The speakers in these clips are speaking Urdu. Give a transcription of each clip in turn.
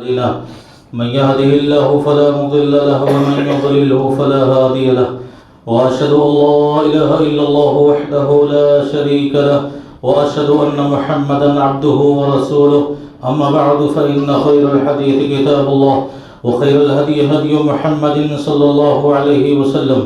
له من يهده الله فلا مضل له ومن يضلله فلا هادي له وأشهد أن لا إله إلا الله وحده لا شريك له وأشهد أن محمدا عبده ورسوله أما بعد فإن خير الحديث كتاب الله وخير الهدي هدي محمد صلى الله عليه وسلم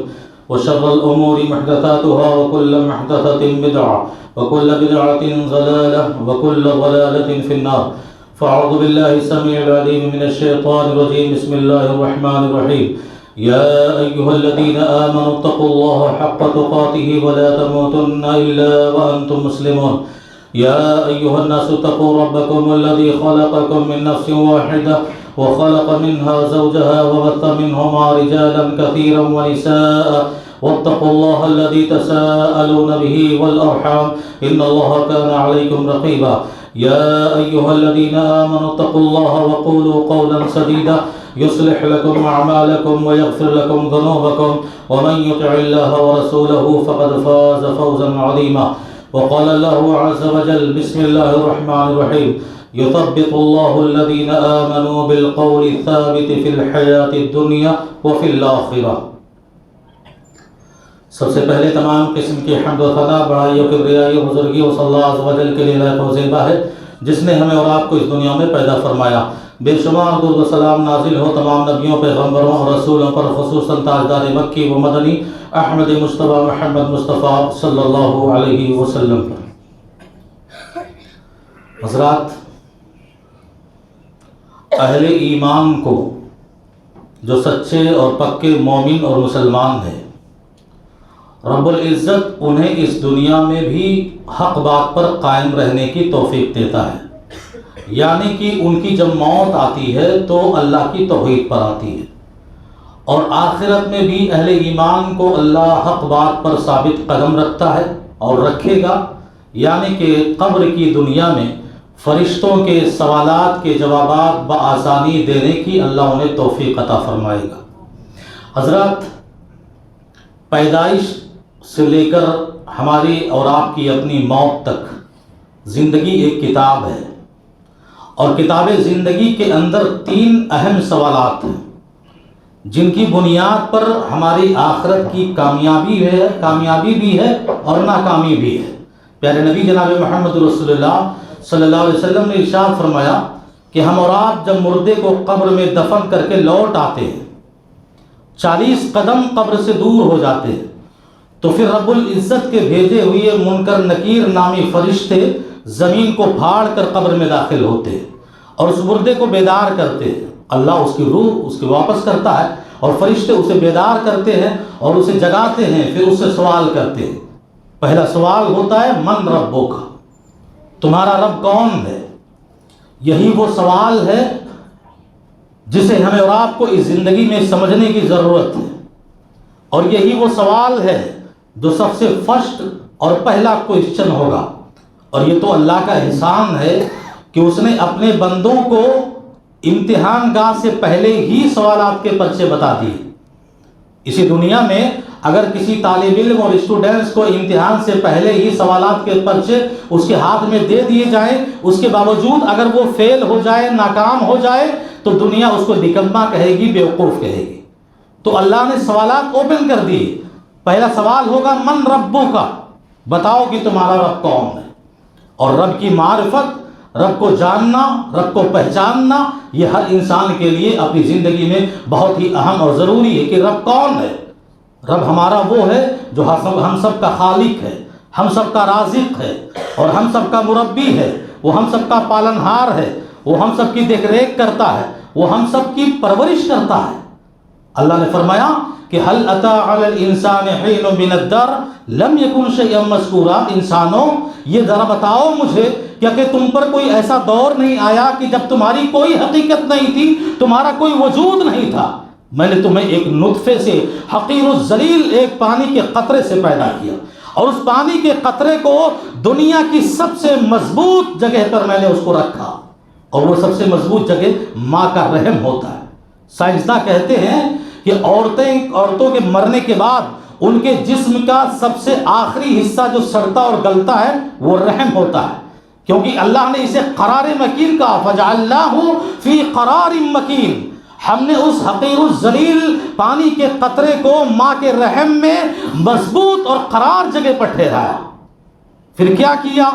وشر الأمور محدثاتها وكل محدثة بدعة وكل بدعة ضلالة وكل ضلالة في النار فأعوذ بالله السميع العليم من الشيطان الرجيم بسم الله الرحمن الرحيم يا أيها الذين آمنوا اتقوا الله حق تقاته ولا تموتن إلا وأنتم مسلمون يا أيها الناس اتقوا ربكم الذي خلقكم من نفس واحدة وخلق منها زوجها وبث منهما رجالا كثيرا ونساء واتقوا الله الذي تساءلون به والأرحام إن الله كان عليكم رقيبا يا أيها الذين آمنوا اتقوا الله وقولوا قولا سديدا يصلح لكم أعمالكم ويغفر لكم ذنوبكم ومن يطع الله ورسوله فقد فاز فوزا عظيما وقال الله عز وجل بسم الله الرحمن الرحيم يثبت الله الذين آمنوا بالقول الثابت في الحياة الدنيا وفي الآخرة. سب سے پہلے تمام قسم کی حمد و ثنا بڑائی و کبریائی و بزرگی و صلی اللہ عز و جل کے لیے لائق و زیبا ہے جس نے ہمیں اور آپ کو اس دنیا میں پیدا فرمایا. بے شمار درود و سلام نازل ہو تمام نبیوں پیغمبروں اور رسولوں پر خصوصاً تاجدار مکی و مدنی احمد مصطفیٰ محمد مصطفیٰ صلی اللہ علیہ وسلم پر. حضرات، اہل ایمان کو جو سچے اور پکے مومن اور مسلمان ہیں، رب العزت انہیں اس دنیا میں بھی حق بات پر قائم رہنے کی توفیق دیتا ہے. یعنی کہ ان کی جب موت آتی ہے تو اللہ کی توحید پر آتی ہے، اور آخرت میں بھی اہل ایمان کو اللہ حق بات پر ثابت قدم رکھتا ہے اور رکھے گا. یعنی کہ قبر کی دنیا میں فرشتوں کے سوالات کے جوابات بآسانی دینے کی اللہ انہیں توفیق عطا فرمائے گا. حضرات، پیدائش سے لے کر ہماری اور آپ کی اپنی موت تک زندگی ایک کتاب ہے، اور کتاب زندگی کے اندر 3 اہم سوالات ہیں جن کی بنیاد پر ہماری آخرت کی کامیابی بھی ہے اور ناکامی بھی ہے. پیارے نبی جناب محمد رسول اللہ صلی اللہ علیہ وسلم نے ارشاد فرمایا کہ ہم اور آپ جب مردے کو قبر میں دفن کر کے لوٹ آتے ہیں، 40 قدم قبر سے دور ہو جاتے ہیں، تو پھر رب العزت کے بھیجے ہوئے منکر نکیر نامی فرشتے زمین کو پھاڑ کر قبر میں داخل ہوتے ہیں اور اس مردے کو بیدار کرتے ہیں. اللہ اس کی روح اس کو واپس کرتا ہے اور فرشتے اسے بیدار کرتے ہیں اور اسے جگاتے ہیں. پھر اس سے سوال کرتے ہیں. پہلا سوال ہوتا ہے من ربو کا، تمہارا رب کون ہے؟ یہی وہ سوال ہے جسے ہمیں اور آپ کو اس زندگی میں سمجھنے کی ضرورت ہے، اور یہی وہ سوال ہے جو سب سے فرسٹ اور پہلا کوئسچن ہوگا. اور یہ تو اللہ کا احسان ہے کہ اس نے اپنے بندوں کو امتحان گاہ سے پہلے ہی سوالات کے پرچے بتا دیے. اسی دنیا میں اگر کسی طالب علم اور اسٹوڈنٹس کو امتحان سے پہلے ہی سوالات کے پرچے اس کے ہاتھ میں دے دیے جائیں، اس کے باوجود اگر وہ فیل ہو جائے، ناکام ہو جائے، تو دنیا اس کو نکما کہے گی، بیوقوف کہے گی. تو اللہ نے سوالات اوپن کر دیے. پہلا سوال ہوگا من ربو کا، بتاؤ کہ تمہارا رب کون ہے. اور رب کی معرفت، رب کو جاننا، رب کو پہچاننا، یہ ہر انسان کے لیے اپنی زندگی میں بہت ہی اہم اور ضروری ہے کہ رب کون ہے. رب ہمارا وہ ہے جو ہم سب کا خالق ہے، ہم سب کا رازق ہے، اور ہم سب کا مربی ہے. وہ ہم سب کا پالنہار ہے، وہ ہم سب کی دیکھ ریکھ کرتا ہے، وہ ہم سب کی پرورش کرتا ہے. اللہ نے فرمایا کہ هل اتى على الانسان حين من الدهر لم يكن شيئا مذكورا. انسانوں، یہ ذرا بتاؤ مجھے کہ تم پر کوئی ایسا دور نہیں آیا کہ جب تمہاری کوئی حقیقت نہیں تھی، تمہارا کوئی وجود نہیں تھا. میں نے تمہیں ایک نطفے سے، حقیر الذلیل ایک پانی کے قطرے سے پیدا کیا، اور اس پانی کے قطرے کو دنیا کی سب سے مضبوط جگہ پر میں نے اس کو رکھا، اور وہ سب سے مضبوط جگہ ماں کا رحم ہوتا ہے. سائنسداں کہتے ہیں کہ عورتوں کے مرنے کے بعد ان کے جسم کا سب سے آخری حصہ جو سڑتا اور گلتا ہے وہ رحم ہوتا ہے، کیونکہ اللہ نے اسے قرار مکین کہا، فجعلناہ فی قرار مکین، ہم نے اس حقیر الذلیل پانی کے قطرے کو ماں کے رحم میں مضبوط اور قرار جگہ پر ٹھہرایا۔ پھر کیا کیا؟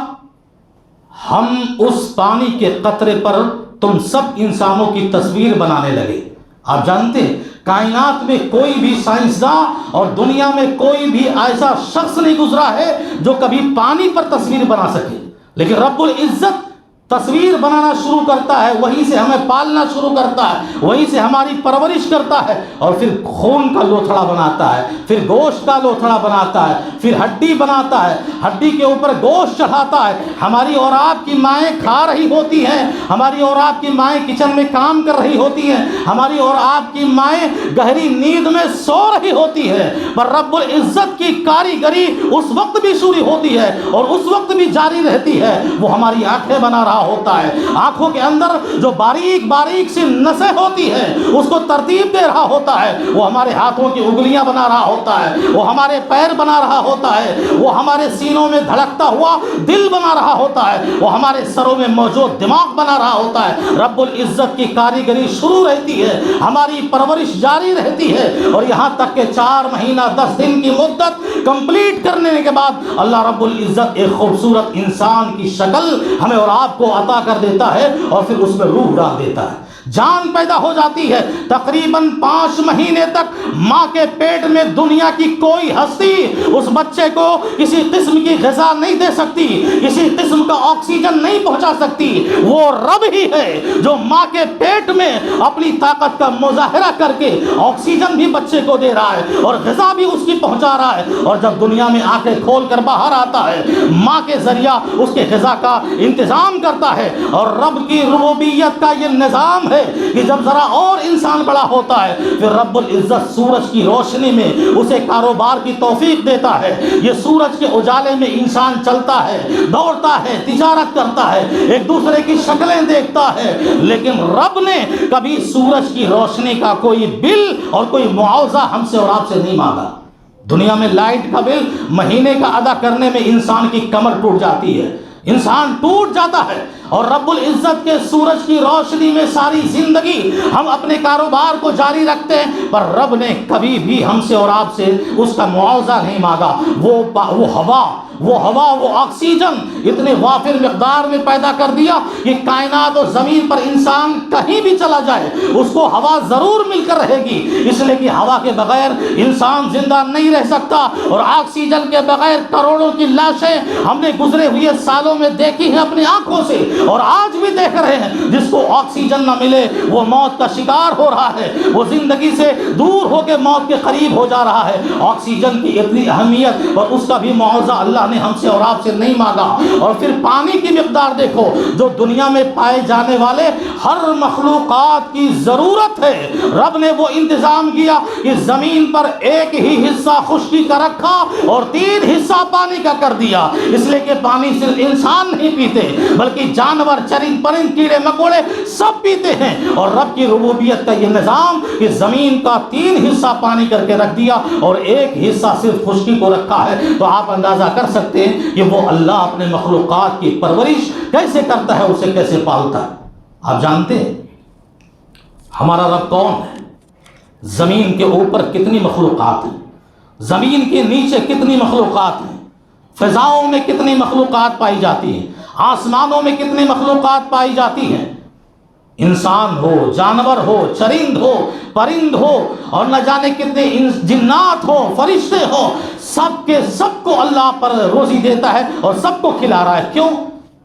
ہم اس پانی کے قطرے پر تم سب انسانوں کی تصویر بنانے لگے۔ آپ جانتے ہیں کائنات میں کوئی بھی سائنسداں اور دنیا میں کوئی بھی ایسا شخص نہیں گزرا ہے جو کبھی پانی پر تصویر بنا سکے، لیکن رب العزت تصویر بنانا شروع کرتا ہے، وہیں سے ہمیں پالنا شروع کرتا ہے، وہیں سے ہماری پرورش کرتا ہے، اور پھر خون کا لوتھڑا بناتا ہے، پھر گوشت کا لوتھڑا بناتا ہے، پھر ہڈی بناتا ہے، ہڈی کے اوپر گوشت چڑھاتا ہے۔ ہماری اور آپ کی مائیں کھا رہی ہوتی ہیں، ہماری اور آپ کی مائیں کچن میں کام کر رہی ہوتی ہیں، ہماری اور آپ کی مائیں گہری نیند میں سو رہی ہوتی ہے، پر رب العزت کی کاریگری اس وقت بھی شروع ہوتی ہے اور اس وقت بھی جاری رہتی ہے۔ وہ ہماری آنکھیں بنا رہا ہوتا ہے، آنکھوں کے اندر جو باریک باریک سی نسیں ہوتی ہیں اس کو ترتیب دے رہا ہوتا ہے، وہ ہمارے ہاتھوں کی انگلیاں بنا رہا ہوتا ہے، وہ ہمارے پیر بنا رہا ہوتا ہے، وہ ہمارے سینوں میں دھڑکتا ہوا دل بنا رہا ہوتا ہے، وہ ہمارے سروں میں موجود دماغ بنا رہا ہوتا ہے۔ رب العزت کی کاریگری شروع رہتی ہے، ہماری پرورش جاری رہتی ہے، اور یہاں تک کہ 4 مہینہ 10 دن کی مدت کمپلیٹ کرنے کے بعد اللہ رب العزت ایک خوبصورت انسان کی شکل ہمیں اور آپ کو عطا کر دیتا ہے، اور پھر اس میں روح ڈال دیتا ہے، جان پیدا ہو جاتی ہے۔ تقریباً 5 مہینے تک ماں کے پیٹ میں دنیا کی کوئی ہستی اس بچے کو کسی قسم کی غذا نہیں دے سکتی، کسی قسم کا آکسیجن نہیں پہنچا سکتی۔ وہ رب ہی ہے جو ماں کے پیٹ میں اپنی طاقت کا مظاہرہ کر کے آکسیجن بھی بچے کو دے رہا ہے اور غذا بھی اس کی پہنچا رہا ہے، اور جب دنیا میں آنکھیں کھول کر باہر آتا ہے ماں کے ذریعہ اس کے غذا کا انتظام کرتا ہے۔ اور رب کی ربوبیت کا یہ نظام ہے کہ جب ذرا اور انسان بڑا ہوتا ہے پھر رب العزت سورج کی روشنی میں اسے کاروبار کی توفیق دیتا ہے۔ یہ سورج کے اجالے میں انسان چلتا ہے، دوڑتا ہے، تجارت کرتا ہے، ایک دوسرے کی شکلیں دیکھتا ہے، لیکن رب نے کبھی سورج کی روشنی کا کوئی بل اور کوئی معاوضہ ہم سے اور آپ سے نہیں مانگا۔ دنیا میں لائٹ کا بل مہینے کا ادا کرنے میں انسان کی کمر ٹوٹ جاتی ہے، انسان ٹوٹ جاتا ہے، اور رب العزت کے سورج کی روشنی میں ساری زندگی ہم اپنے کاروبار کو جاری رکھتے ہیں، پر رب نے کبھی بھی ہم سے اور آپ سے اس کا معاوضہ نہیں مانگا۔ وہ ہوا وہ آکسیجن اتنے وافر مقدار میں پیدا کر دیا کہ کائنات اور زمین پر انسان کہیں بھی چلا جائے اس کو ہوا ضرور مل کر رہے گی، اس لیے کہ ہوا کے بغیر انسان زندہ نہیں رہ سکتا، اور آکسیجن کے بغیر کروڑوں کی لاشیں ہم نے گزرے ہوئے سالوں میں دیکھی ہیں اپنی آنکھوں سے، اور آج بھی دیکھ رہے ہیں۔ جس کو آکسیجن نہ ملے وہ موت کا شکار ہو رہا ہے، وہ زندگی سے دور ہو کے موت کے قریب ہو جا رہا ہے۔ آکسیجن کی اتنی اہمیت اور اس کا بھی معاوضہ اللہ نے ہم سے اور آپ سے نہیں مانگا۔ اور پھر پانی کی مقدار دیکھو، جو دنیا میں پائے جانے والے ہر مخلوقات کی ضرورت ہے، رب نے وہ انتظام کیا کہ زمین پر ایک ہی حصہ خشکی کا رکھا اور 3 حصہ پانی کا کر دیا، اس لیے کہ پانی صرف انسان نہیں پیتے بلکہ جانور، چرند پرند، کیڑے مکوڑے سب پیتے ہیں۔ اور رب کی ربوبیت کا یہ نظام کہ زمین کا 3 حصہ پانی کر کے رکھ دیا اور 1 حصہ صرف خشکی کو رکھا ہے، تو آپ اندازہ کر سکتے ہیں کہ وہ اللہ اپنے مخلوقات کی پرورش کیسے کرتا ہے، اسے کیسے پالتا ہے۔ آپ جانتے ہیں ہمارا رب کون ہے؟ زمین کے اوپر کتنی مخلوقات ہیں، زمین کے نیچے کتنی مخلوقات ہیں، فضاؤں میں کتنی مخلوقات پائی جاتی ہیں، آسمانوں میں کتنی مخلوقات پائی جاتی ہیں۔ انسان ہو، جانور ہو، چرند ہو، پرند ہو، اور نہ جانے کتنے جنات ہو، فرشتے ہو، سب کے سب کو اللہ پر روزی دیتا ہے اور سب کو کھلا رہا ہے۔ کیوں؟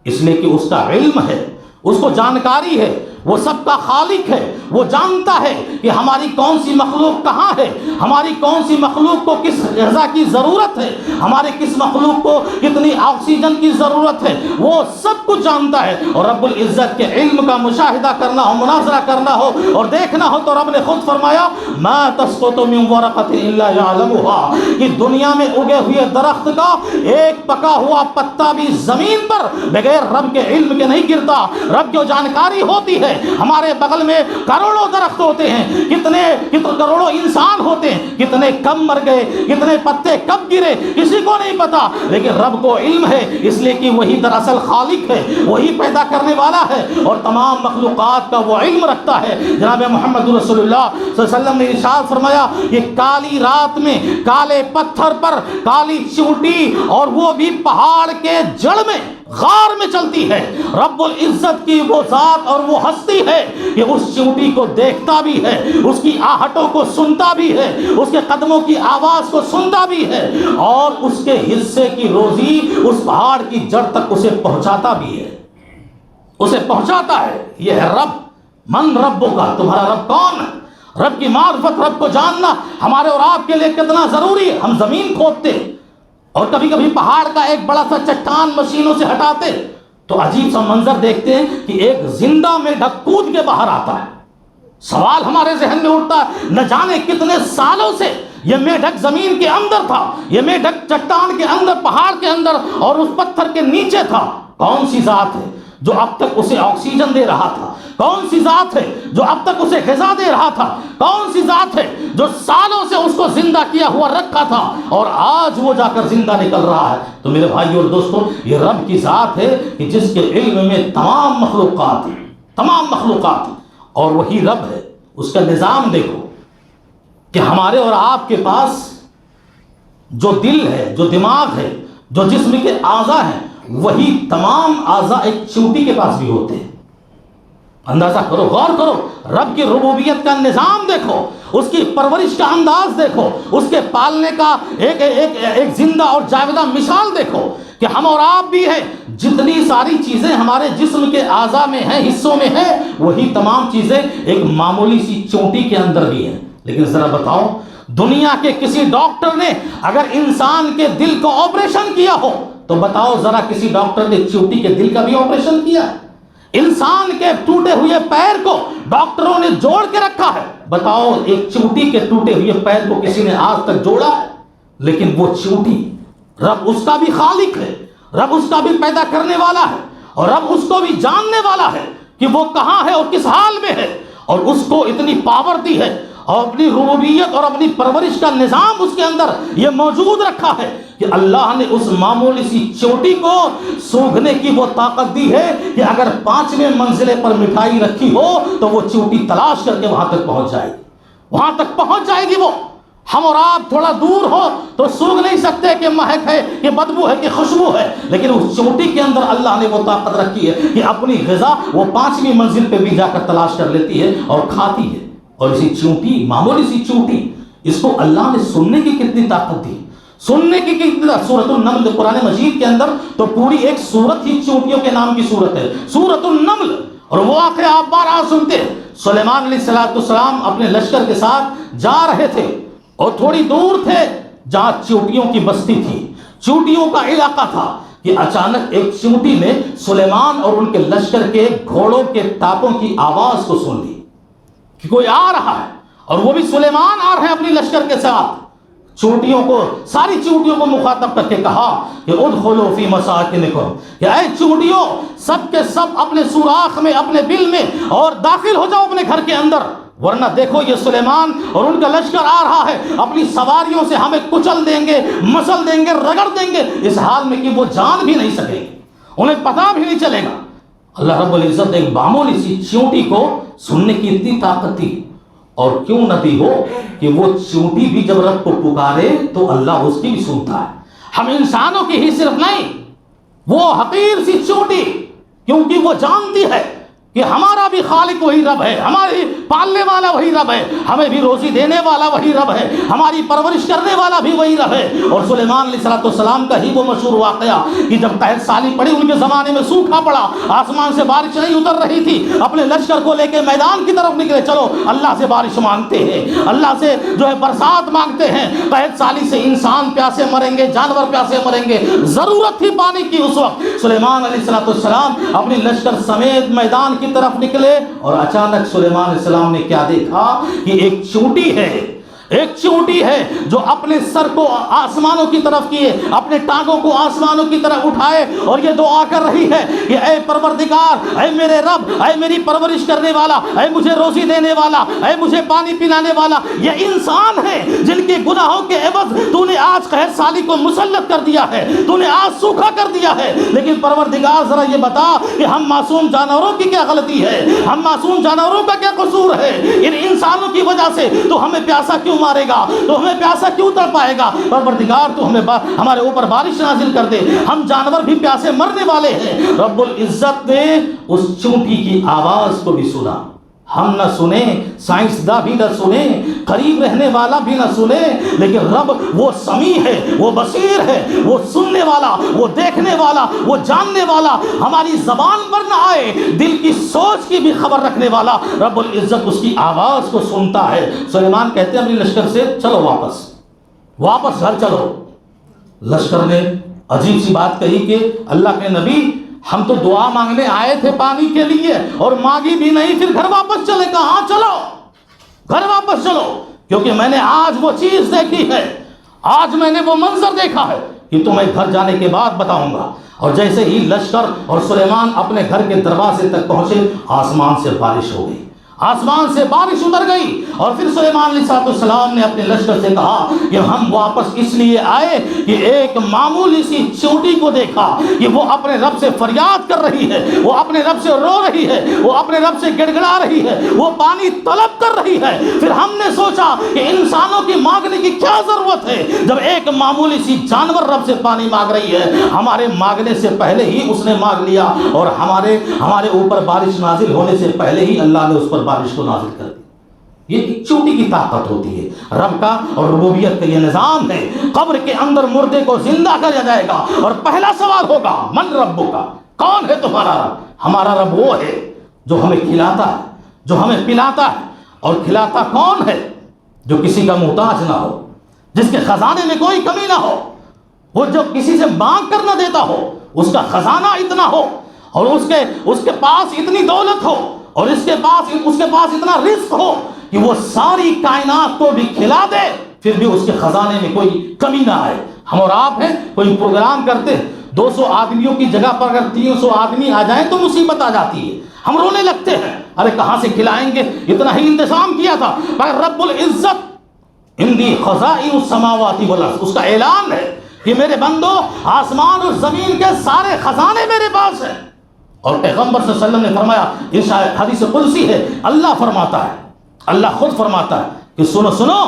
اس لیے کہ اس کا علم ہے، اس کو جانکاری ہے، وہ سب کا خالق ہے، وہ جانتا ہے کہ ہماری کون سی مخلوق کہاں ہے، ہماری کون سی مخلوق کو کس غذا کی ضرورت ہے، ہمارے کس مخلوق کو کتنی آکسیجن کی ضرورت ہے، وہ سب کچھ جانتا ہے۔ اور رب العزت کے علم کا مشاہدہ کرنا ہو، مناظرہ کرنا ہو اور دیکھنا ہو، تو رب نے خود فرمایا ما تسقط من ورقۃ الا يعلمها، کہ دنیا میں اگے ہوئے درخت کا ایک پکا ہوا پتا بھی زمین پر بغیر رب کے علم کے نہیں گرتا۔ رب کو جانکاری ہوتی ہے ہمارے بغل میں کروڑوں درخت ہوتے ہیں، کتنے کروڑوں انسان ہوتے ہیں، کتنے کب مر گئے، کتنے پتے کب گرے، کسی کو نہیں پتا، لیکن رب کو علم ہے، اس لیے کہ وہی دراصل خالق ہے، وہی پیدا کرنے والا ہے اور تمام مخلوقات کا وہ علم رکھتا ہے۔ جناب محمد رسول اللہ صلی اللہ علیہ وسلم نے ارشاد فرمایا کہ کالی رات میں کالے پتھر پر کالی چونٹی، اور وہ بھی پہاڑ کے جڑ میں غار میں چلتی ہے، رب العزت کی وہ ذات اور وہ ہستی ہے کہ اس چونٹی کو دیکھتا بھی ہے، اس کی آہٹوں کو سنتا بھی ہے، اس کے قدموں کی آواز کو سنتا بھی ہے، اور اس کے حصے کی روزی اس پہاڑ کی جڑ تک اسے پہنچاتا بھی ہے، اسے پہنچاتا ہے۔ یہ ہے رب۔ من ربوں کا، تمہارا رب کون ہے؟ رب کی معرفت، رب کو جاننا ہمارے اور آپ کے لیے کتنا ضروری ہے۔ ہم زمین کھودتے اور کبھی کبھی پہاڑ کا ایک بڑا سا چٹان مشینوں سے ہٹاتے تو عجیب سا منظر دیکھتے ہیں کہ ایک زندہ میڈک کود کے باہر آتا ہے۔ سوال ہمارے ذہن میں اٹھتا ہے، نہ جانے کتنے سالوں سے یہ میڈک زمین کے اندر تھا، یہ میڈک چٹان کے اندر، پہاڑ کے اندر اور اس پتھر کے نیچے تھا۔ کون سی ذات ہے جو اب تک اسے آکسیجن دے رہا تھا؟ کون سی ذات ہے جو اب تک اسے غذا دے رہا تھا؟ کون سی ذات ہے جو سالوں سے اس کو زندہ کیا ہوا رکھا تھا اور آج وہ جا کر زندہ نکل رہا ہے؟ تو میرے بھائی اور دوستوں، یہ رب کی ذات ہے کہ جس کے علم میں تمام مخلوقات ہیں، تمام مخلوقات ہیں، اور وہی رب ہے۔ اس کا نظام دیکھو کہ ہمارے اور آپ کے پاس جو دل ہے، جو دماغ ہے، جو جسم کے اعضاء ہیں، وہی تمام اعضاء ایک چونٹی کے پاس بھی ہوتے ہیں۔ اندازہ کرو، غور کرو، رب کی ربوبیت کا نظام دیکھو، اس کی پرورش کا انداز دیکھو، اس کے پالنے کا ایک زندہ اور جاودہ مثال دیکھو کہ ہم اور آپ بھی ہیں۔ جتنی ساری چیزیں ہمارے جسم کے اعضاء میں ہیں، حصوں میں ہیں، وہی تمام چیزیں ایک معمولی سی چونٹی کے اندر بھی ہیں۔ لیکن ذرا بتاؤ، دنیا کے کسی ڈاکٹر نے اگر انسان کے دل کو آپریشن کیا ہو تو بتاؤ ذرا کسی ڈاکٹر نے چونٹی کے دل کا بھی آپریشن کیا ہے؟ انسان کے ٹوٹے ہوئے پیر کو ڈاکٹروں نے جوڑ کے رکھا ہے، بتاؤ ایک چونٹی کے ٹوٹے ہوئے پیر کو کسی نے آج تک جوڑا ہے؟ لیکن وہ چونٹی، رب اس کا بھی خالق ہے، رب اس کا بھی پیدا کرنے والا ہے، اور رب اس کو بھی جاننے والا ہے کہ وہ کہاں ہے اور کس حال میں ہے، اور اس کو اتنی پاور دی ہے اور اپنی ربوبیت اور اپنی پرورش کا نظام اس کے اندر یہ موجود رکھا ہے کہ اللہ نے اس معمولی سی چوٹی کو سونگھنے کی وہ طاقت دی ہے کہ اگر 5ویں منزلے پر مٹھائی رکھی ہو تو وہ چوٹی تلاش کر کے وہاں تک پہنچ جائے گی، وہاں تک پہنچ جائے گی۔ وہ ہم اور آپ تھوڑا دور ہو تو سونگھ نہیں سکتے کہ مہک ہے، کہ بدبو ہے، کہ خوشبو ہے، لیکن اس چوٹی کے اندر اللہ نے وہ طاقت رکھی ہے کہ اپنی غذا وہ 5ویں منزل پہ بھی جا کر تلاش کر لیتی ہے اور کھاتی ہے۔ اور اسی چونٹی، معمولی سی چونٹی، اس کو اللہ نے سننے کی کتنی طاقت دی، سننے کی کتنی۔ سورۃ النمل قرآن مجید کے اندر تو پوری ایک سورت ہی چونٹیوں کے نام کی سورت ہے، سورۃ النمل، اور وہ واقعہ آپ بار سنتے ہیں۔ سلیمان علیہ السلام اپنے لشکر کے ساتھ جا رہے تھے اور تھوڑی دور تھے جہاں چونٹیوں کی بستی تھی، چونٹیوں کا علاقہ تھا، کہ اچانک ایک چونٹی نے سلیمان اور ان کے لشکر کے گھوڑوں کے ٹاپوں کی آواز کو سن لی کہ کوئی آ رہا ہے، اور وہ بھی سلیمان آ رہے ہیں اپنی لشکر کے ساتھ۔ چونٹیوں کو، ساری چونٹیوں کو مخاطب کر کے کہا کہ ادخلوا فی مساکنکم، کہ اے چونٹیوں سب کے سب اپنے سوراخ میں، اپنے بل میں، اور داخل ہو جاؤ اپنے گھر کے اندر، ورنہ دیکھو یہ سلیمان اور ان کا لشکر آ رہا ہے، اپنی سواریوں سے ہمیں کچل دیں گے، مسل دیں گے، رگڑ دیں گے، اس حال میں کہ وہ جان بھی نہیں سکیں گے، انہیں پتہ بھی نہیں چلے گا۔ اللہ رب العزت ایک معمولی سی چونٹی کو سننے کی اتنی طاقت تھی، اور کیوں نہ دی ہو کہ وہ چونٹی بھی جب رب کو پکارے تو اللہ اس کی بھی سنتا ہے۔ ہم انسانوں کی ہی صرف نہیں، وہ حقیر سی چونٹی، کیونکہ وہ جانتی ہے کہ ہمارا بھی خالق وہی رب ہے، ہماری پالنے والا وہی رب ہے، ہمیں بھی روزی دینے والا وہی رب ہے، ہماری پرورش کرنے والا بھی وہی رب ہے۔ اور سلیمان علیہ السلام کا ہی وہ مشہور واقعہ کہ جب قحط سالی پڑی، ان کے زمانے میں سوکھا پڑا، آسمان سے بارش نہیں اتر رہی تھی، اپنے لشکر کو لے کے میدان کی طرف نکلے، چلو اللہ سے بارش مانگتے ہیں، اللہ سے جو ہے برسات مانگتے ہیں، قحط سالی سے انسان پیاسے مریں گے، جانور پیاسے مریں گے، ضرورت تھی پانی کی۔ اس وقت سلیمان علیہ السلام اپنے لشکر سمیت میدان کی طرف نکلے، اور اچانک سلیمان علیہ السلام نے کیا دیکھا کہ ایک چونٹی ہے ایک چونٹی ہے جو اپنے سر کو آسمانوں کی طرف کیے، اپنے ٹانگوں کو آسمانوں کی طرف اٹھائے اور یہ دعا کر رہی ہے کہ اے پروردگار، اے میرے رب، اے میری پرورش کرنے والا، اے مجھے روزی دینے والا، اے مجھے پانی پلانے والا۔ یہ انسان ہے جن کے گناہوں کے عوض تو نے آج قحط سالی کو مسلط کر دیا ہے، تو نے آج سوکھا کر دیا ہے۔ لیکن پروردگار ذرا یہ بتا کہ ہم معصوم جانوروں کی کیا غلطی ہے، ہم معصوم جانوروں کا کیا قصور ہے؟ ان انسانوں کی وجہ سے تو ہمیں پیاسا کیوں مارے گا، تو ہمیں پیاسا کیوں تڑپائے گا؟ پروردگار تو ہمارے اوپر بارش نازل کر دے، ہم جانور بھی پیاسے مرنے والے ہیں۔ رب العزت نے اس چونٹی کی آواز کو بھی سنا، ہم نہ سنیں، سائنسداں بھی نہ سنیں، قریب رہنے والا بھی نہ سنے، لیکن رب وہ سمیع ہے، وہ بصیر ہے، وہ سننے والا، وہ دیکھنے والا، وہ جاننے والا، ہماری زبان پر نہ آئے دل کی سوچ کی بھی خبر رکھنے والا رب العزت اس کی آواز کو سنتا ہے۔ سلیمان کہتے ہیں اپنی لشکر سے چلو واپس گھر چلو۔ لشکر نے عجیب سی بات کہی کہ اللہ کے نبی، ہم تو دعا مانگنے آئے تھے پانی کے لیے اور مانگی بھی نہیں، پھر گھر واپس چلے؟ کہاں چلو، گھر واپس چلو، کیونکہ میں نے آج وہ چیز دیکھی ہے، آج میں نے وہ منظر دیکھا ہے کہ تمہیں گھر جانے کے بعد بتاؤں گا۔ اور جیسے ہی لشکر اور سلیمان اپنے گھر کے دروازے تک پہنچے، آسمان سے بارش ہو گئی، آسمان سے بارش اتر گئی۔ اور پھر سلیمان علیہ السلام نے اپنے لشکر سے کہا کہ ہم واپس اس لیے آئے کہ ایک معمولی سی چونٹی کو دیکھا کہ وہ اپنے رب سے فریاد کر رہی ہے، وہ اپنے رب سے رو رہی ہے، وہ اپنے رب سے گڑ گڑا رہی ہے، وہ پانی طلب کر رہی ہے۔ پھر ہم نے سوچا کہ انسانوں کی مانگنے کی کیا ضرورت ہے جب ایک معمولی سی جانور رب سے پانی مانگ رہی ہے؟ ہمارے مانگنے سے پہلے ہی اس نے مانگ لیا، اور ہمارے اوپر بارش نازل ہونے سے پہلے ہی اللہ نے اس پر بارش کو نازل کر دی۔ یہ ایک چونٹی کی طاقت ہوتی ہے، رب کا اور ربوبیت کا یہ نظام ہے۔ قبر کے اندر مردے کو زندہ کیا جائے گا اور پہلا سوال ہوگا من ربو کا، کون ہے تمہارا رب؟ ہمارا رب وہ ہے جو ہمیں کھلاتا ہے، جو ہمیں پلاتا ہے، اور کھلاتا کون ہے؟ جو کسی کا محتاج نہ ہو، جس کے خزانے میں کوئی کمی نہ ہو، وہ جو کسی سے مانگ کر نہ دیتا ہو، اس کا خزانہ اتنا ہو اور اس کے پاس اتنی دولت ہو اور اس کے پاس اتنا رزق ہو کہ وہ ساری کائنات کو بھی کھلا دے، پھر بھی اس کے خزانے میں کوئی کمی نہ آئے۔ ہم اور آپ ہیں، کوئی پروگرام کرتے ہیں، 200 آدمیوں کی جگہ پر اگر 300 آدمی آ جائیں تو مصیبت آ جاتی ہے، ہم رونے لگتے ہیں، ارے کہاں سے کھلائیں گے، اتنا ہی انتظام کیا تھا۔ مگر رب العزت اندی خزائن السماوات والارض، اس کا اعلان ہے کہ میرے بندو، آسمان اور زمین کے سارے خزانے میرے پاس ہیں۔ اور پیغمبر صلی اللہ علیہ وسلم نے فرمایا، یہ حدیث قدسی ہے، اللہ فرماتا ہے، اللہ خود فرماتا ہے کہ سنو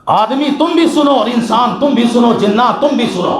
آدمی تم بھی سنو، اور انسان تم بھی سنو، جنات تم بھی سنو،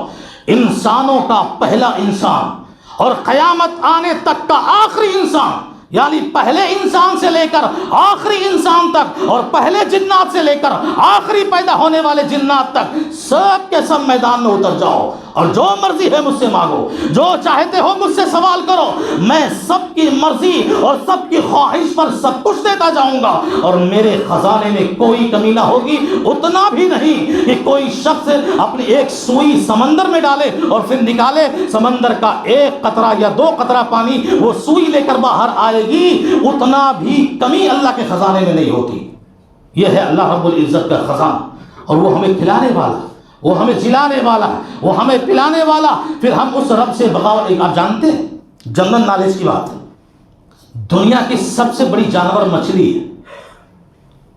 انسانوں کا پہلا انسان اور قیامت آنے تک کا آخری انسان، یعنی پہلے انسان سے لے کر آخری انسان تک، اور پہلے جنات سے لے کر آخری پیدا ہونے والے جنات تک، سب کے سب میدان میں اتر جاؤ اور جو مرضی ہے مجھ سے مانگو، جو چاہتے ہو مجھ سے سوال کرو، میں سب کی مرضی اور سب کی خواہش پر سب کچھ دیتا جاؤں گا، اور میرے خزانے میں کوئی کمی نہ ہوگی۔ اتنا بھی نہیں کہ کوئی شخص اپنی ایک سوئی سمندر میں ڈالے اور پھر نکالے، سمندر کا ایک قطرہ یا 2 قطرہ پانی وہ سوئی لے کر باہر آئے گی، اتنا بھی کمی اللہ کے خزانے میں نہیں ہوتی۔ یہ ہے اللہ رب العزت کا خزانہ، اور وہ ہمیں کھلانے والا، وہ ہمیں جلانے والا، وہ ہمیں پلانے والا۔ پھر ہم اس رب سے بغاوت، آپ جانتے ہیں جنرل نالج کی بات ہے، دنیا کی سب سے بڑی جانور مچھلی ہے،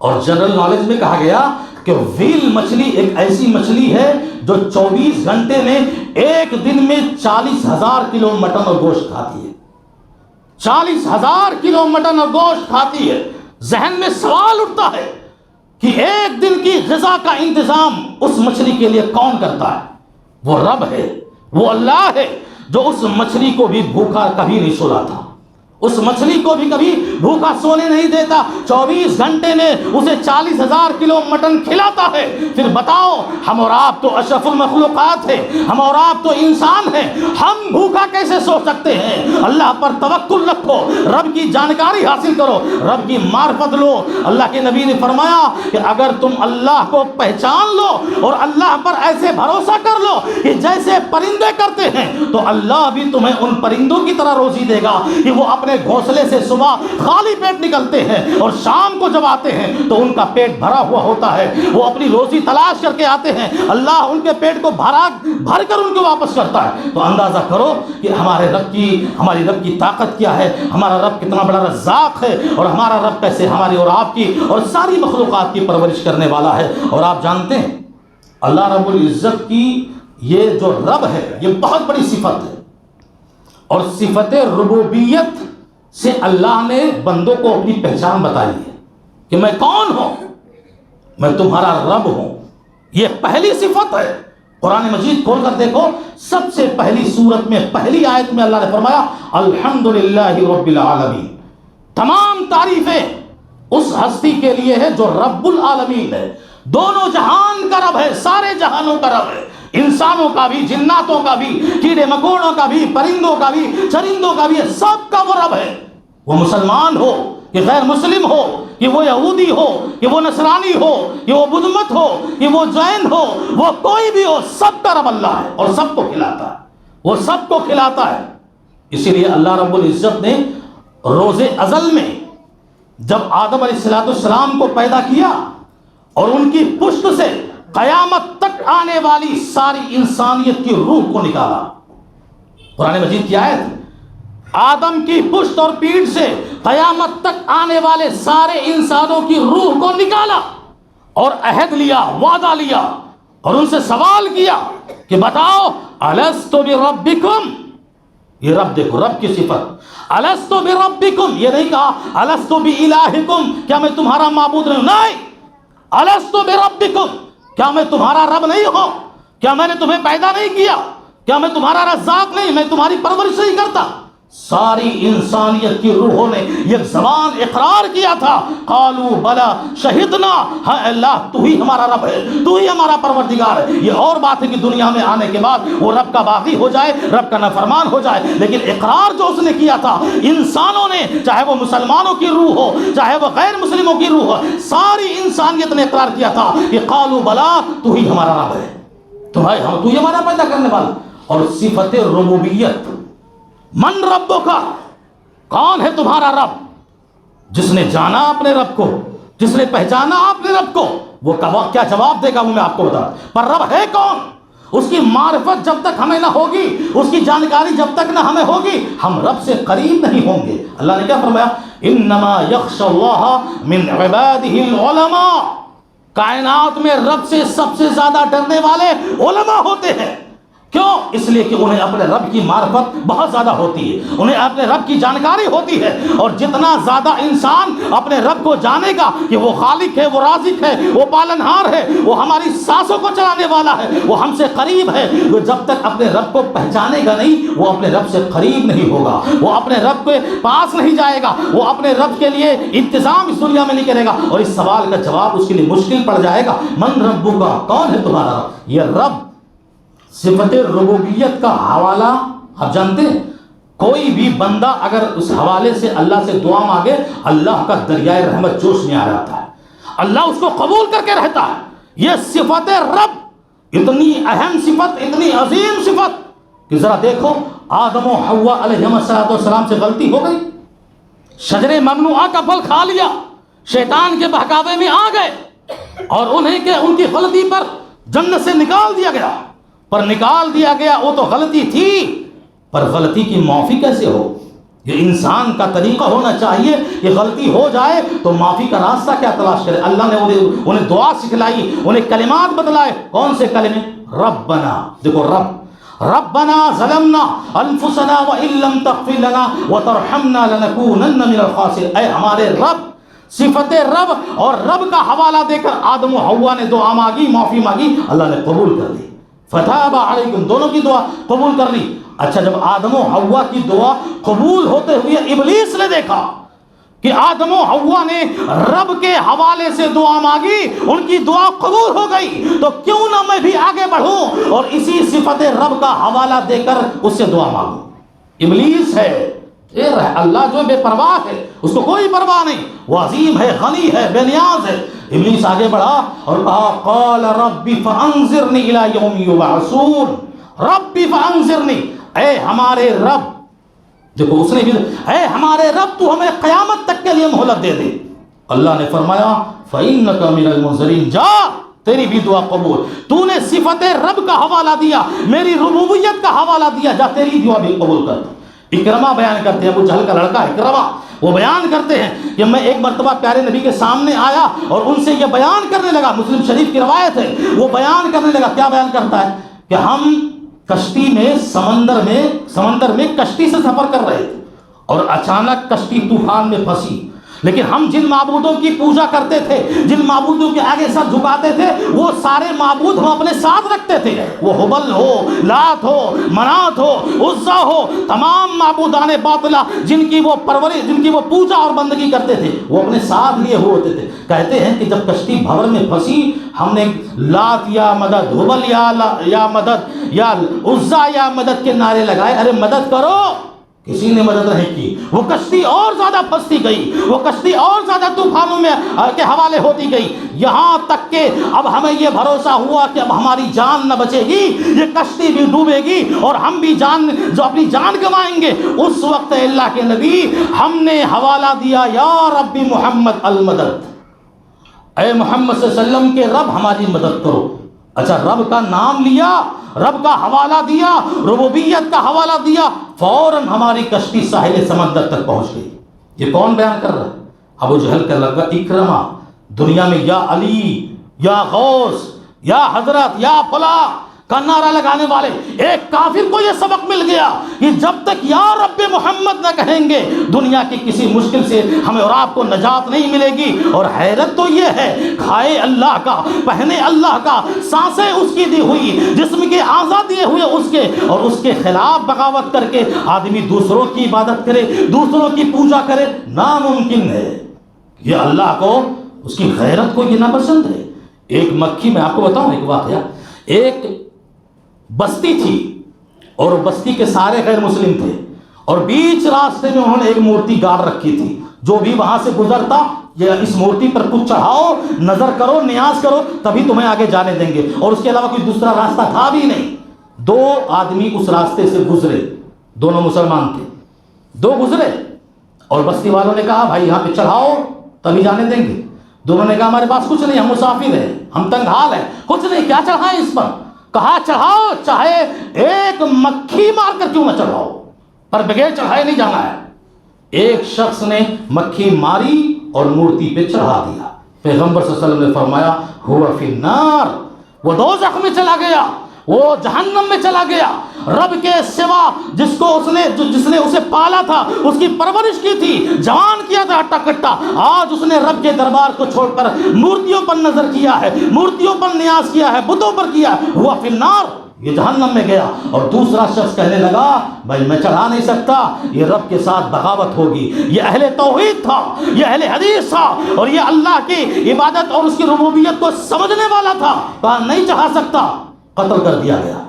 اور جنرل نالج میں کہا گیا کہ ویل مچھلی ایک ایسی مچھلی ہے جو 24 گھنٹے میں ایک دن میں 40,000 کلو مٹن اور گوشت کھاتی ہے، 40,000 کلو مٹن اور گوشت کھاتی ہے۔ ذہن میں سوال اٹھتا ہے کہ ایک دن کی غذا کا انتظام اس مچھلی کے لیے کون کرتا ہے؟ وہ رب ہے، وہ اللہ ہے جو اس مچھلی کو بھی بھوکا کبھی نہیں سلاتا، اس مچھلی کو بھی کبھی بھوکا سونے نہیں دیتا، 24 گھنٹے میں اسے 40,000 کلو مٹن کھلاتا ہے۔ پھر بتاؤ، ہم اور آپ تو اشرف المخلوقات ہیں، ہم اور آپ تو انسان ہیں، ہم بھوکا کیسے سو سکتے ہیں؟ اللہ پر توکل رکھو، رب کی جانکاری حاصل کرو، رب کی معرفت لو۔ اللہ کے نبی نے فرمایا کہ اگر تم اللہ کو پہچان لو اور اللہ پر ایسے بھروسہ کر لو کہ جیسے پرندے کرتے ہیں، تو اللہ بھی تمہیں ان پرندوں کی طرح روزی دے گا کہ وہ اپنے اپنے گھونسلے سے صبح خالی پیٹ نکلتے ہیں اور شام کو جب آتے ہیں تو ان کا پیٹ بھرا ہوا ہوتا ہے، وہ اپنی روزی تلاش کر کے آتے ہیں، اللہ ان کے پیٹ کو بھر کر ان کو واپس کرتا ہے۔ تو اندازہ کرو کہ ہمارے رب کی طاقت کیا ہے، ہمارا رب کتنا بڑا رزاق ہے، اور ہمارا رب کیسے ہماری اور آپ کی اور ساری مخلوقات کی پرورش کرنے والا ہے۔ اور آپ جانتے ہیں اللہ رب العزت کی یہ جو رب ہے یہ بہت بڑی صفت ہے، اور صفت ربوبیت سے اللہ نے بندوں کو اپنی پہچان بتائی ہے کہ میں کون ہوں، میں تمہارا رب ہوں۔ یہ پہلی صفت ہے۔ قرآن مجید کھول کر دیکھو، سب سے پہلی سورت میں پہلی آیت میں اللہ نے فرمایا الحمدللہ رب العالمین، تمام تعریفیں اس ہستی کے لیے ہے جو رب العالمین ہے، دونوں جہان کا رب ہے، سارے جہانوں کا رب ہے، انسانوں کا بھی، جناتوں کا بھی، کیڑے مکوڑوں کا بھی، پرندوں کا بھی، چرندوں کا بھی، سب کا وہ رب ہے۔ وہ مسلمان ہو کہ غیر مسلم ہو، کہ وہ یہودی ہو، کہ وہ نصرانی ہو، کہ وہ بدھ مت ہو، کہ وہ جین ہو، وہ کوئی بھی ہو، سب کا رب اللہ ہے اور سب کو کھلاتا ہے، وہ سب کو کھلاتا ہے۔ اسی لیے اللہ رب العزت نے روز ازل میں جب آدم علیہ السلام کو پیدا کیا اور ان کی پشت سے قیامت تک آنے والی ساری انسانیت کی روح کو نکالا، قرآن مجید کی آیت، آدم کی پشت اور پیٹھ سے قیامت تک آنے والے سارے انسانوں کی روح کو نکالا اور عہد لیا، وعدہ لیا، اور ان سے سوال کیا کہ بتاؤ الست بربکم، یہ رب دیکھو، رب کی صفت، الست بربکم، یہ نہیں کہا الست بالہکم، کیا میں تمہارا معبود نہیں، الست بربکم، کیا میں تمہارا رب نہیں ہوں، کیا میں نے تمہیں پیدا نہیں کیا، کیا میں تمہارا رزاق نہیں، میں تمہاری پرورش نہیں کرتا۔ ساری انسانیت کی روحوں نے یہ زبان اقرار کیا تھا، قالوا بلا شہدنا، ہاں اللہ تو ہی ہمارا رب ہے، تو ہی ہمارا پروردگار ہے۔ یہ اور بات ہے کہ دنیا میں آنے کے بعد وہ رب کا باغی ہو جائے، رب کا نافرمان ہو جائے، لیکن اقرار جو اس نے کیا تھا انسانوں نے، چاہے وہ مسلمانوں کی روح ہو، چاہے وہ غیر مسلموں کی روح ہو، ساری انسانیت نے اقرار کیا تھا کہ قالوا بلا تو ہی ہمارا رب ہے، تو ہی ہمارا پیدا کرنے والا۔ اور صفت ربوبیت، من ربوں کا، کون ہے تمہارا رب؟ جس نے جانا اپنے رب کو، جس نے پہچانا اپنے رب کو، وہ کیا جواب دے گا وہ میں آپ کو بتا۔ پر رب ہے کون؟ اس کی معرفت جب تک ہمیں نہ ہوگی، اس کی جانکاری جب تک نہ ہمیں ہوگی، ہم رب سے قریب نہیں ہوں گے۔ اللہ نے کیا فرمایا؟ انما یخشى اللہ من عباده العلماء، کائنات میں رب سے سب سے زیادہ ڈرنے والے علماء ہوتے ہیں۔ کیوں؟ اس لیے کہ انہیں اپنے رب کی معرفت بہت زیادہ ہوتی ہے، انہیں اپنے رب کی جانکاری ہوتی ہے، اور جتنا زیادہ انسان اپنے رب کو جانے گا کہ وہ خالق ہے، وہ رازق ہے، وہ پالنہار ہے، وہ ہماری سانسوں کو چلانے والا ہے، وہ ہم سے قریب ہے، وہ جب تک اپنے رب کو پہچانے گا نہیں وہ اپنے رب سے قریب نہیں ہوگا، وہ اپنے رب کے پاس نہیں جائے گا، وہ اپنے رب کے لیے انتظام اس دنیا میں نہیں کرے گا، اور اس سوال کا جواب اس کے لیے مشکل پڑ جائے گا، من ربک کا، کون ہے تمہارا رب؟ یہ رب صفت ربوبیت کا حوالہ آپ جانتے ہیں، کوئی بھی بندہ اگر اس حوالے سے اللہ سے دعا مانگے، اللہ کا دریائے رحمت جوش میں آ جاتا ہے، اللہ اس کو قبول کر کے رہتا ہے۔ یہ صفت رب اتنی اہم صفت، اتنی عظیم صفت کہ ذرا دیکھو آدم و حوا علیہ السلام سے غلطی ہو گئی، شجر ممنوعہ کا پھل کھا لیا، شیطان کے بہکاوے میں آ گئے، اور ان کی غلطی پر جنت سے نکال دیا گیا، پر نکال دیا گیا وہ تو غلطی تھی، پر غلطی کی معافی کیسے ہو؟ یہ انسان کا طریقہ ہونا چاہیے کہ غلطی ہو جائے تو معافی کا راستہ کیا تلاش کرے۔ اللہ نے انہیں دعا سکھلائی، انہیں کلمات بتلائے۔ کون سے کلمے؟ ربنا، دیکھو ربنا ظلمنا انفسنا وان لم تغفر لنا وترحمنا لنكونن من الخاسرین، اے ہمارے رب، صفت رب اور رب کا حوالہ دے کر آدم و حوا نے دعا مانگی، معافی مانگی، اللہ نے قبول کر لی، فتاب علیکم، دونوں کی دعا قبول کر لی۔ اچھا، جب آدم و حوا کی دعا قبول ہوتے ہوئے ابلیس نے دیکھا کہ آدم و حوا نے رب کے حوالے سے دعا مانگی، ان کی دعا قبول ہو گئی، تو کیوں نہ میں بھی آگے بڑھوں اور اسی صفت رب کا حوالہ دے کر اس سے دعا مانگوں۔ ابلیس ہے، اللہ جو بے پرواہ ہے، اس کو کوئی پرواہ نہیں، وہ عظیم ہے، غنی ہے، بے نیاز ہے۔ ابلیس آگے بڑھا اور کہا قال رب فانظرنی الی یوم یبعثون، رب فانظرنی، اے ہمارے رب دیکھو اس نے بھی اے ہمارے رب تو ہمیں قیامت تک کے لیے مہلت دے دے. اللہ نے فرمایا فَإِنَّكَ مِنَ الْمُنظَرِينَ، جا تیری بھی دعا قبول. تو نے صفت رب کا حوالہ دیا، میری ربوبیت کا حوالہ دیا، جا تیری دعا بھی قبول کر. اکرمہ بیان کرتے ہیں، ابو جہل کا لڑکا اکرمہ، وہ بیان کرتے ہیں کہ میں ایک مرتبہ پیارے نبی کے سامنے آیا اور ان سے یہ بیان کرنے لگا، مسلم شریف کی روایت ہے، وہ بیان کرنے لگا. کیا بیان کرتا ہے کہ ہم کشتی میں سمندر میں کشتی سے سفر کر رہے تھے اور اچانک کشتی طوفان میں پھنسی، لیکن ہم جن معبودوں کی پوجا کرتے تھے، جن معبودوں کے آگے سر جھکاتے تھے، وہ سارے معبود ہم اپنے ساتھ رکھتے تھے. وہ حبل ہو، لات ہو، منات ہو، عزا ہو، تمام معبودان باطلہ جن کی وہ پرورش، جن کی وہ پوجا اور بندگی کرتے تھے، وہ اپنے ساتھ لیے ہوتے تھے. کہتے ہیں کہ جب کشتی بھور میں پھنسی، ہم نے لات یا مدد، حبل یا مدد، یا عزا یا مدد کے نعرے لگائے، ارے مدد کرو. کسی نے مدد نہیں کی. وہ کشتی اور زیادہ پھنستی گئی، وہ کشتی اور زیادہ طوفانوں میں کے حوالے ہوتی گئی، یہاں تک کہ اب ہمیں یہ بھروسہ ہوا کہ اب ہماری جان نہ بچے گی، یہ کشتی بھی ڈوبے گی اور ہم بھی اپنی جان گنوائیں گے. اس وقت اللہ کے نبی ہم نے حوالہ دیا یا رب محمد المدد، اے محمد صلی اللہ علیہ وسلم کے رب ہماری مدد کرو. اچھا، رب کا نام لیا، رب کا حوالہ دیا، ربوبیت کا حوالہ دیا، فوراً ہماری کشتی ساحل سمندر تک پہنچ گئی. یہ کون بیان کر رہا ہے؟ ابو جہل کا لڑکا اکرمہ. دنیا میں یا علی، یا غوث، یا حضرت، یا فلاں کا نعرہ لگانے والے ایک کافر کو یہ سبق مل گیا کہ جب تک یا رب محمد نہ کہیں گے، دنیا کی کسی مشکل سے ہمیں اور آپ کو نجات نہیں ملے گی. اور حیرت تو یہ ہے، کھائے اللہ کا، پہنے اللہ کا، سانسیں اس کی دی ہوئی، جسم کے اعضاء دیے ہوئے اس کے، اور اس کے خلاف بغاوت کر کے آدمی دوسروں کی عبادت کرے، دوسروں کی پوجا کرے، ناممکن ہے. یہ اللہ کو، اس کی غیرت کو یہ ناپسند ہے. ایک مکھی، میں آپ کو بتاؤں ایک واقعہ، ایک بستی تھی اور بستی کے سارے غیر مسلم تھے، اور بیچ راستے میں انہوں نے ایک مورتی گاڑ رکھی تھی. جو بھی وہاں سے گزرتا، یہ اس مورتی پر کچھ چڑھاؤ، نظر کرو، نیاز کرو، تبھی تمہیں آگے جانے دیں گے، اور اس کے علاوہ کوئی دوسرا راستہ تھا بھی نہیں. دو آدمی اس راستے سے گزرے، دونوں مسلمان تھے، دو گزرے اور بستی والوں نے کہا بھائی یہاں پہ چڑھاؤ تبھی جانے دیں گے. دونوں نے کہا ہمارے پاس کچھ نہیں، ہم مسافر ہیں، ہم تنگ حال ہیں، کچھ نہیں، کیا چڑھائیں اس پر؟ کہا چڑھاؤ، چاہے ایک مکھی مار کر کیوں نہ چڑھاؤ، پر بغیر چڑھائے نہیں جانا ہے. ایک شخص نے مکھی ماری اور مورتی پہ چڑھا دیا. پیغمبر صلی اللہ علیہ وسلم نے فرمایا ہوا فی النار، وہ دوزخ میں چلا گیا، وہ جہنم میں چلا گیا. رب کے سوا جس نے اسے پالا تھا، اس کی پرورش کی تھی، جوان کیا تھا ہٹا کٹا، آج اس نے رب کے دربار کو چھوڑ کر مورتیوں پر نظر کیا ہے، مورتیوں پر نیاز کیا ہے، بتوں پر کیا ہے، ہوا فی النار، یہ جہنم میں گیا. اور دوسرا شخص کہنے لگا بھائی میں چڑھا نہیں سکتا، یہ رب کے ساتھ بغاوت ہوگی. یہ اہل توحید تھا، یہ اہل حدیث تھا، اور یہ اللہ کی عبادت اور اس کی ربوبیت کو سمجھنے والا تھا. کہا نہیں چڑھا سکتا، قتل کر دیا گیا،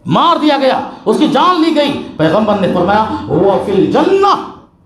مار دیا گیا، اس کی جان لی گئی. پیغمبر نے فرمایا وہ فی الجنہ،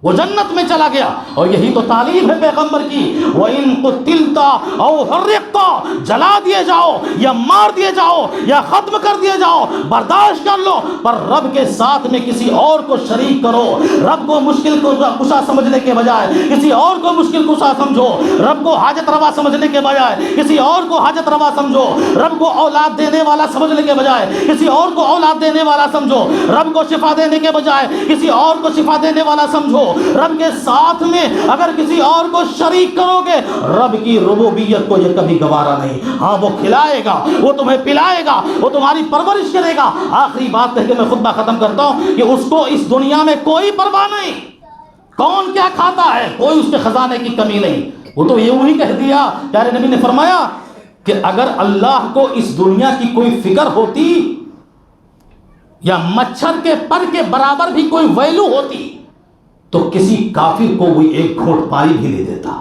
وہ جنت میں چلا گیا. اور یہی تو تعلیم ہے پیغمبر کی، وَإِن قُتِلْتَ أَوْ حُرِّقْتَ، جلا دیے جاؤ یا مار دیے جاؤ یا ختم کر دیے جاؤ، برداشت کر لو، پر رب کے ساتھ میں کسی اور کو شریک کرو. رب کو مشکل کو کشا سمجھنے کے بجائے کسی اور کو مشکل کشا سمجھو، رب کو حاجت روا سمجھنے کے بجائے کسی اور کو حاجت روا سمجھو، رب کو اولاد دینے والا سمجھنے کے بجائے کسی اور کو اولاد دینے والا سمجھو، رب کو شفا دینے کے بجائے کسی اور کو شفا دینے والا سمجھو. رب کے ساتھ میں اگر کسی اور کو شریک کرو گے، رب کی ربوبیت کو یہ کبھی گوارا نہیں. ہاں وہ کھلائے گا، وہ تمہیں پلائے گا، وہ تمہاری پرورش کرے گا. آخری بات کہہ کے میں خطبہ ختم کرتا ہوں کہ اس کو اس دنیا میں کوئی پرواہ نہیں، کون کیا کھاتا ہے، کوئی اس کے خزانے کی کمی نہیں. وہ تو یہ وہی کہہ دیا، پیارے نبی نے فرمایا کہ اگر اللہ کو اس دنیا کی کوئی فکر ہوتی یا مچھر کے پر کے برابر بھی کوئی ویلو ہوتی تو کسی کافر کو وہ ایک گھونٹ پانی بھی نہیں دیتا.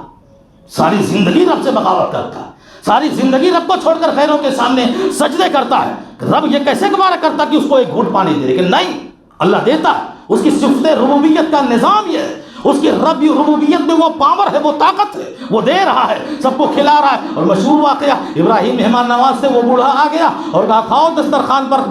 ساری زندگی رب سے بغاوت کرتا ہے، ساری زندگی رب کو چھوڑ کر غیروں کے سامنے سجدے کرتا ہے. رب یہ کیسے گوارا کرتا کہ اس کو ایک گھونٹ پانی دے؟ لیکن نہیں، اللہ دیتا ہے. اس کی صفت ربوبیت کا نظام یہ ہے، اس کی رب ربوبیت میں وہ پاور ہے، وہ طاقت ہے، وہ دے رہا ہے، سب کو کھلا رہا ہے. اور مشہور واقعہ، ابراہیم مہمان نواز سے وہ بوڑھا آ گیا اور کہا کھاؤ دسترخوان پر،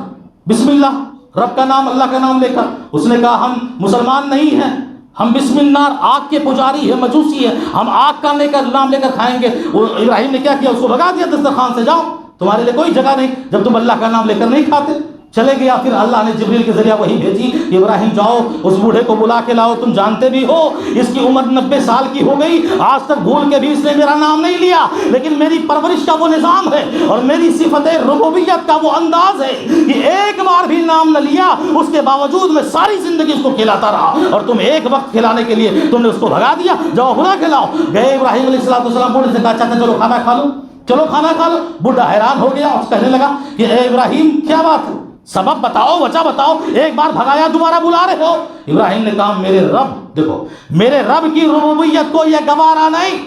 بسم اللہ. رب کا نام، اللہ کا نام لے کر. اس نے کہا ہم مسلمان نہیں ہیں، ہم بسم النار، آگ کے پجاری ہے، مجوسی ہے، ہم آگ کا نام لے کر کھائیں گے. وہ ابراہیم نے کیا کیا؟ اس کو بھگا دیا دسترخوان سے، جاؤ تمہارے لیے کوئی جگہ نہیں جب تم اللہ کا نام لے کر نہیں کھاتے. چلے گیا. پھر اللہ نے جبریل کے ذریعہ وہی بھیجی کہ ابراہیم جاؤ اس بوڑھے کو بلا کے لاؤ، تم جانتے بھی ہو اس کی عمر 90 سال کی ہو گئی، آج تک بھول کے بھی اس نے میرا نام نہیں لیا، لیکن میری پرورش کا وہ نظام ہے اور میری صفت ربوبیت کا وہ انداز ہے کہ ایک بار بھی نام نہ لیا، اس کے باوجود میں ساری زندگی اس کو کھلاتا رہا، اور تم ایک وقت کھلانے کے لیے تم نے اس کو بھگا دیا. جاؤ بلا کے لاؤ. گئے ابراہیم علیہ السلام بوڑھے سے کہا چاچا چلو کھانا کھا لو، چلو کھانا کھا لو. بوڑھا حیران ہو گیا اور کہنے لگا کہ اے ابراہیم کیا بات ہے، سبب بتاؤ، وجہ بتاؤ، ایک بار بھگایا دوبارہ بلا رہے ہو. ابراہیم نے کہا میرے رب، دیکھو میرے رب کی ربوبیت کو یہ گوارا نہیں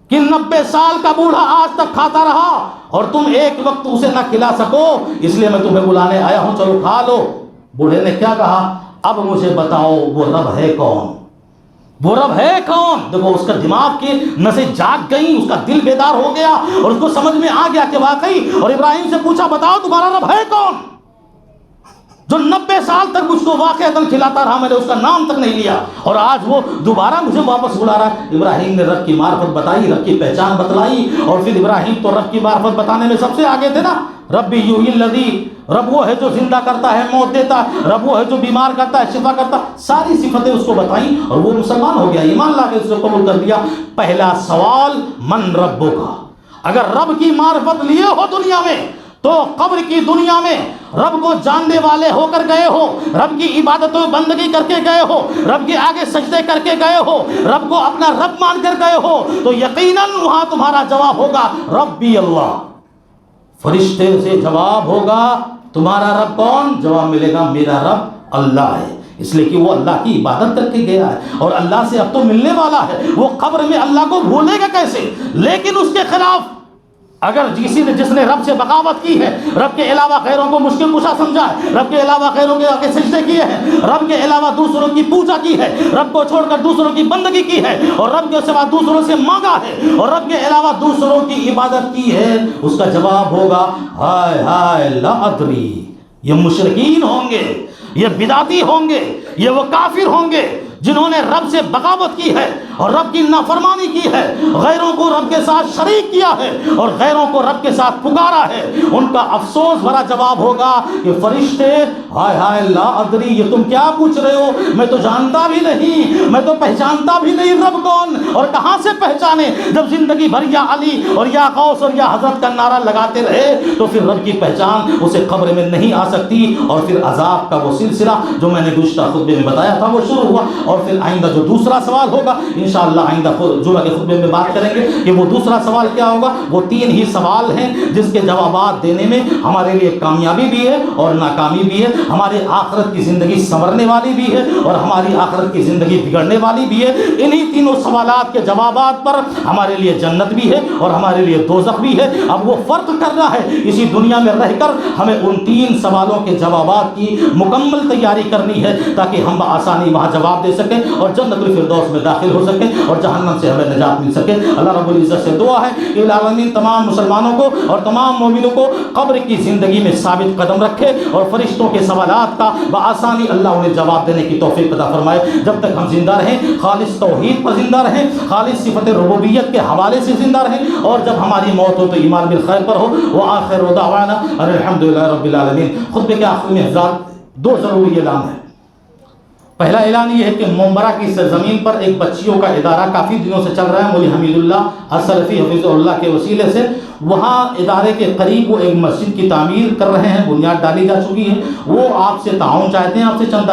کہ 90 سال کا بوڑھا آج تک کھاتا رہا اور تم ایک وقت اسے نہ کھلا سکو، اس لیے میں تمہیں بلانے آیا ہوں، چلو کھا لو. بوڑھے نے کیا کہا؟ اب مجھے بتاؤ وہ رب ہے کون، وہ رب ہے کون. دیکھو اس کا دماغ کی نسیں جاگ گئیں، اس کا دل بیدار ہو گیا اور اس کو سمجھ میں آ گیا کہ واقعی. اور ابراہیم سے پوچھا بتاؤ تمہارا رب ہے کون جو 90 سال تک مجھ کو واقعتاً کھلاتا رہا، میں نے اس کا نام تک نہیں لیا اور آج وہ دوبارہ مجھے واپس بلا رہا ہے. ابراہیم نے رب کی معرفت بتائی، رب کی پہچان بتلائی، اور پھر ابراہیم تو رب کی معرفت بتانے میں سب سے آگے تھے نا. ربی یحیی الذی، رب وہ ہے جو زندہ کرتا ہے، موت دیتا ہے، رب وہ ہے جو بیمار کرتا ہے، شفا کرتا ہے. ساری صفتیں اس کو بتائیں اور وہ مسلمان ہو گیا، ایمان لا کے اس کو قبول کر دیا. پہلا سوال من ربک، اگر رب کی معرفت لیے ہو دنیا میں تو قبر کی دنیا میں رب کو جاننے والے ہو کر گئے ہو، رب کی عبادت و بندگی کر کے گئے ہو، رب کے آگے سجدے کر کے گئے ہو، رب کو اپنا رب مان کر گئے ہو، تو یقیناً وہاں تمہارا جواب ہوگا ربی اللہ. فرشتے سے جواب ہوگا تمہارا رب کون؟ جواب ملے گا میرا رب اللہ ہے، اس لیے کہ وہ اللہ کی عبادت کر کے گیا ہے اور اللہ سے اب تو ملنے والا ہے. وہ قبر میں اللہ کو بھولے گا کیسے؟ لیکن اس کے خلاف اگر جس نے رب سے بغاوت کی ہے، رب کے علاوہ غیروں کو مشکل کشا سمجھا ہے، رب کے علاوہ غیروں کے آگے سجدے کیے ہیں، رب کے علاوہ دوسروں کی پوجا کی ہے، رب کو چھوڑ کر دوسروں کی بندگی کی ہے، اور رب کے سوا دوسروں سے مانگا ہے، اور رب کے علاوہ دوسروں کی عبادت کی ہے، اس کا جواب ہوگا ہائے ہائے لا ادری. یہ مشرکین ہوں گے، یہ بدعتی ہوں گے، یہ وہ کافر ہوں گے جنہوں نے رب سے بغاوت کی ہے اور رب کی نافرمانی کی ہے، غیروں کو رب کے ساتھ شریک کیا ہے اور غیروں کو رب کے ساتھ پکارا ہے. ان کا افسوس بھرا جواب ہوگا کہ فرشتے ہائے ہائے لا ادری، یہ تم کیا پوچھ رہے ہو، میں تو جانتا بھی نہیں، میں تو پہچانتا بھی نہیں رب کون. اور کہاں سے پہچانے جب زندگی بھر یا علی اور یا غوث اور یا حضرت کا نعرہ لگاتے رہے، تو پھر رب کی پہچان اسے قبر میں نہیں آ سکتی. اور پھر عذاب کا وہ سلسلہ جو میں نے گزشتہ خطبے میں بتایا تھا وہ شروع ہوا. اور پھر آئندہ جو دوسرا سوال ہوگا انشاءاللہ آئندہ جمعہ کے خطبے میں بات کریں گے کہ وہ دوسرا سوال کیا ہوگا. وہ 3 ہی سوال ہیں جس کے جوابات دینے میں ہمارے لیے کامیابی بھی ہے اور ناکامی بھی ہے، ہمارے آخرت کی زندگی سنورنے والی بھی ہے اور ہماری آخرت کی زندگی بگڑنے والی بھی ہے. انہی تینوں سوالات کے جوابات پر ہمارے لیے جنت بھی ہے اور ہمارے لیے دوزخ بھی ہے. اب وہ فرق کرنا ہے اسی دنیا میں رہ کر ہمیں ان 3 سوالوں کے جوابات کی مکمل تیاری کرنی ہے تاکہ ہم بآسانی وہاں جواب دے سکیں اور جنت الفردوس میں داخل ہو سکیں اور جہنم سے ہمیں نجات مل سکے. اللہ رب العزت سے دعا ہے کہ العالمین تمام مسلمانوں کو اور تمام مومنوں کو قبر کی زندگی میں ثابت قدم رکھے اور فرشتوں کے سوالات کا بآسانی اللہ انہیں جواب دینے کی توفیق عطا فرمائے. جب تک ہم زندہ رہیں خالص توحید پر زندہ رہیں، خالص صفت ربوبیت کے حوالے سے زندہ رہیں، اور جب ہماری موت ہو تو ایمان بالخیر پر ہو. وآخر دعوانا الحمدللہ رب العالمین. خطبے کے آخر میں حضرات 2 ضروری اعلان ہیں. پہلا اعلان یہ ہے کہ مومبرا کی سرزمین پر ایک بچیوں کا ادارہ کافی دنوں سے چل رہا ہے، مولوی حمید اللہ السلفی حفظہ اللہ کے وسیلے سے. وہاں ادارے کے قریب وہ ایک مسجد کی تعمیر کر رہے ہیں، بنیاد ڈالی جا چکی ہے. وہ آپ سے تعاون چاہتے ہیں، آپ سے چندہ